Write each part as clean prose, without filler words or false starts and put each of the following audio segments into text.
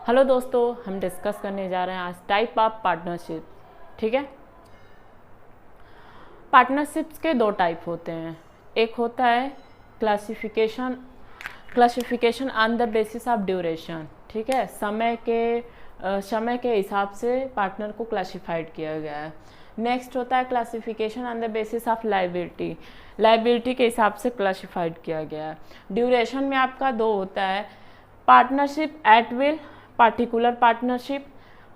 Hello दोस्तों, हम discuss करने जा रहे हैं आज टाइप ऑफ पार्टनरशिप। ठीक है। पार्टनरशिप्स के दो टाइप होते हैं। एक होता है classification on the basis of duration. ठीक है, समय के हिसाब से पार्टनर को क्लासिफाइड किया गया है। नेक्स्ट होता है classification on the basis of liability के हिसाब से क्लासिफाइड किया गया है। ड्यूरेशन में आपका दो होता है, partnership at will, particular partnership,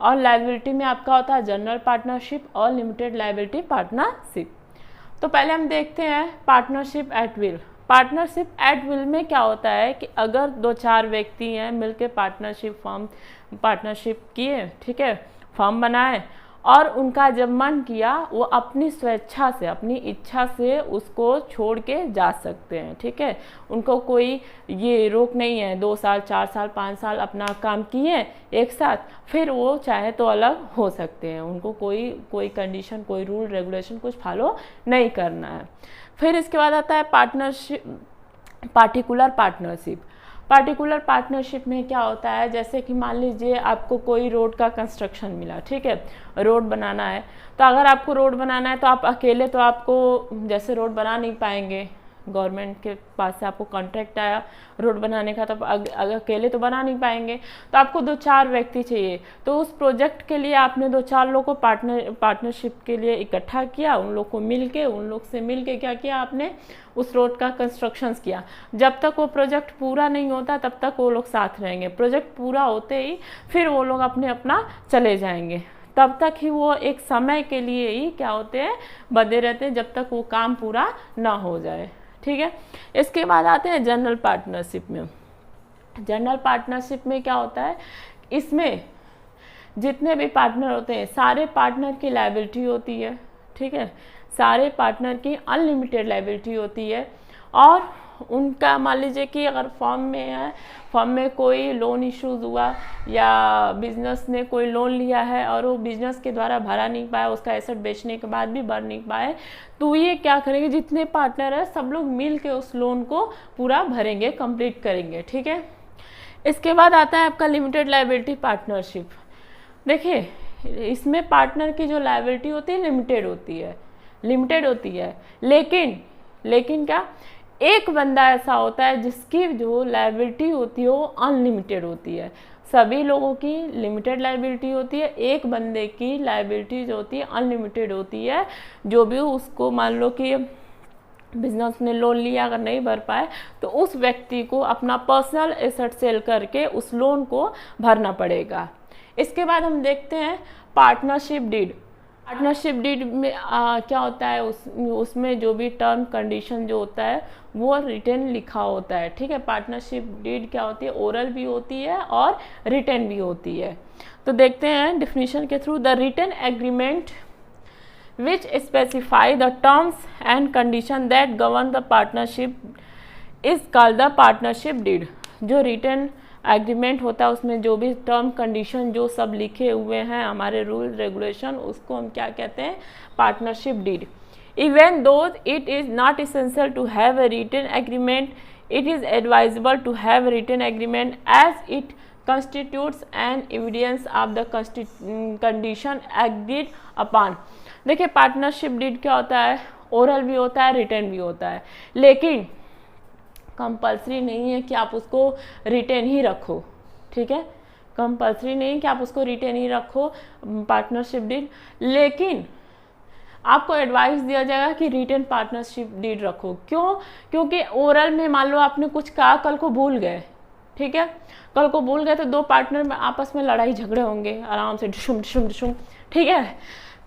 और लाइबिलिटी में आपका होता है जनरल पार्टनरशिप और लिमिटेड लाइबिलिटी पार्टनरशिप। तो पहले हम देखते हैं partnership at will. Partnership at will में क्या होता है कि अगर दो चार व्यक्ति हैं मिलकर पार्टनरशिप किए, ठीक है, फर्म बनाए, और उनका जब मन किया वो अपनी स्वेच्छा से, अपनी इच्छा से उसको छोड़ के जा सकते हैं। ठीक है, उनको कोई ये रोक नहीं है। 2 साल 4 साल 5 साल अपना काम किए एक साथ, फिर वो चाहे तो अलग हो सकते हैं। उनको कोई कंडीशन, कोई रूल रेगुलेशन कुछ फॉलो नहीं करना है। फिर इसके बाद आता है पार्टिकुलर पार्टनरशिप में क्या होता है, जैसे कि मान लीजिए आपको कोई रोड का कंस्ट्रक्शन मिला। ठीक है, रोड बनाना है, तो अगर आपको रोड बनाना है तो आप अकेले तो आपको जैसे रोड बना नहीं पाएंगे। गवर्नमेंट के पास से आपको कॉन्ट्रैक्ट आया रोड बनाने का, तो अगर अकेले तो बना नहीं पाएंगे, तो आपको 2-4 व्यक्ति चाहिए। तो उस प्रोजेक्ट के लिए आपने 2-4 लोगों को पार्टनरशिप के लिए इकट्ठा किया। उन लोग से मिलके क्या किया, आपने उस रोड का कंस्ट्रक्शन किया। जब तक वो प्रोजेक्ट पूरा नहीं होता तब तक वो लोग साथ रहेंगे। प्रोजेक्ट पूरा होते ही फिर वो लोग अपना चले जाएंगे। तब तक ही वो एक समय के लिए ही क्या होते हैं, बंधे रहते हैं, जब तक वो काम पूरा ना हो जाए। ठीक है। इसके बाद आते हैं जनरल पार्टनरशिप में। जनरल पार्टनरशिप में क्या होता है, इसमें जितने भी पार्टनर होते हैं सारे पार्टनर की लायबिलिटी होती है। ठीक है, सारे पार्टनर की अनलिमिटेड लायबिलिटी होती है। और उनका मान लीजिए कि अगर फर्म में कोई लोन इश्यूज हुआ या बिजनेस ने कोई लोन लिया है और वो बिजनेस के द्वारा भरा नहीं पाया, उसका एसेट बेचने के बाद भी भर नहीं पाए, तो ये क्या करेंगे, जितने पार्टनर है सब लोग मिल के उस लोन को पूरा भरेंगे, कंप्लीट करेंगे। ठीक है। इसके बाद आता है आपका लिमिटेड लायबिलिटी पार्टनरशिप। देखिए, इसमें पार्टनर की जो लायबिलिटी होती है लिमिटेड होती है, लेकिन क्या, एक बंदा ऐसा होता है जिसकी जो लायबिलिटी होती है वो अनलिमिटेड होती है। सभी लोगों की लिमिटेड लायबिलिटी होती है, एक बंदे की लायबिलिटी जो होती है अनलिमिटेड होती है। जो भी उसको मान लो कि बिजनेस ने लोन लिया, अगर नहीं भर पाए तो उस व्यक्ति को अपना पर्सनल एसेट सेल करके उस लोन को भरना पड़ेगा। इसके बाद हम देखते हैं पार्टनरशिप डीड में क्या होता है, उसमें जो भी टर्म कंडीशन जो होता है वो रिटन लिखा होता है। ठीक है, पार्टनरशिप डीड क्या होती है, ओरल भी होती है और रिटन भी होती है। तो देखते हैं डिफिनीशन के through, the written agreement which specify the terms and condition that govern the partnership is called the partnership deed। जो रिटन एग्रीमेंट होता है उसमें जो भी टर्म कंडीशन जो सब लिखे हुए हैं हमारे रूल रेगुलेशन, उसको हम क्या कहते हैं, partnership deed. Even though it is not essential to have a written agreement, it is advisable to have written agreement as it constitutes an evidence of the condition agreed upon। देखिए, partnership deed क्या होता है, oral भी होता है, written भी होता है, लेकिन कंपल्सरी नहीं है कि आप उसको रिटन ही रखो। ठीक है, कंपल्सरी नहीं कि आप उसको रिटन ही रखो पार्टनरशिप डीड, लेकिन आपको एडवाइस दिया जाएगा कि रिटन पार्टनरशिप डीड रखो। क्यों? क्योंकि ओरल में मान लो आपने कुछ कहा, कल को भूल गए। ठीक है, कल को भूल गए तो दो पार्टनर में आपस में लड़ाई झगड़े होंगे आराम से, डिशुम। ठीक है,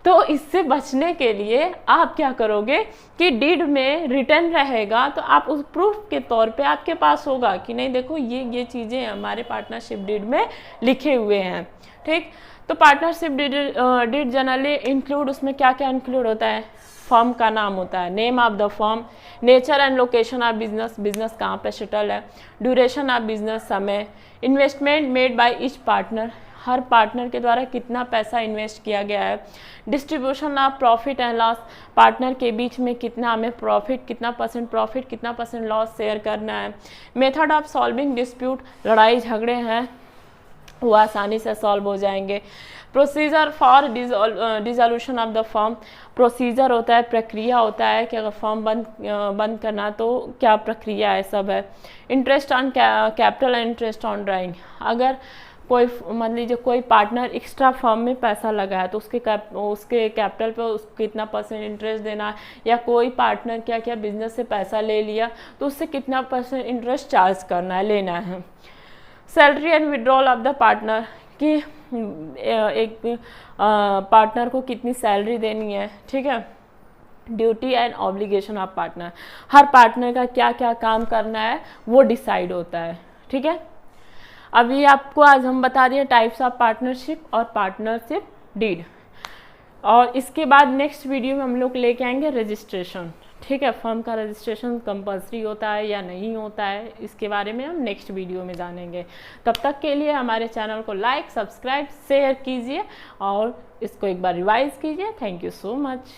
तो इससे बचने के लिए आप क्या करोगे कि डीड में रिटन रहेगा, तो आप उस प्रूफ के तौर पे आपके पास होगा कि नहीं, देखो ये चीज़ें हमारे पार्टनरशिप डीड में लिखे हुए हैं। ठीक, तो पार्टनरशिप डीड जनरली इंक्लूड, उसमें क्या क्या इंक्लूड होता है, फर्म का नाम होता है, name of the firm, nature and location of business कहाँ पे सेटल है, ड्यूरेशन ऑफ बिजनेस, समय, investment made by each partner, her partner के द्वारा कितना पैसा इन्वेस्ट किया गया है, distribution of profit and loss, partner के बीच में कितना हमें प्रॉफिट, कितना परसेंट लॉस शेयर करना है, मेथड ऑफ सॉल्विंग डिस्प्यूट, लड़ाई झगड़े हैं वो आसानी से सॉल्व हो जाएंगे। Procedure for dissolution of the firm, procedure होता है, प्रक्रिया होता है कि अगर फर्म बंद करना तो क्या प्रक्रिया है, सब है। Interest on capital and interest on drawing, अगर कोई मान लीजिए कोई पार्टनर एक्स्ट्रा फर्म में पैसा लगा है तो उसके कैपिटल पे उसको कितना परसेंट इंटरेस्ट देना है, या कोई पार्टनर क्या क्या बिजनेस से पैसा ले लिया तो उससे कितना परसेंट इंटरेस्ट चार्ज करना है, लेना है। Salary and withdrawal of the partner, कि एक पार्टनर को कितनी सैलरी देनी है, ठीक है। Duty and obligation of partner, her partner का क्या क्या काम करना है वो डिसाइड होता है, ठीक है। अभी आपको आज हम बता दिए टाइप्स ऑफ पार्टनरशिप और पार्टनरशिप डीड, और इसके बाद नेक्स्ट वीडियो में हम लोग लेके आएंगे रजिस्ट्रेशन, ठीक है। फर्म का रजिस्ट्रेशन कंपल्सरी होता है या नहीं होता है, इसके बारे में हम नेक्स्ट वीडियो में जानेंगे। तब तक के लिए हमारे चैनल को लाइक, सब्सक्राइब, शेयर कीजिए और इसको एक बार रिवाइज कीजिए। Thank you so much.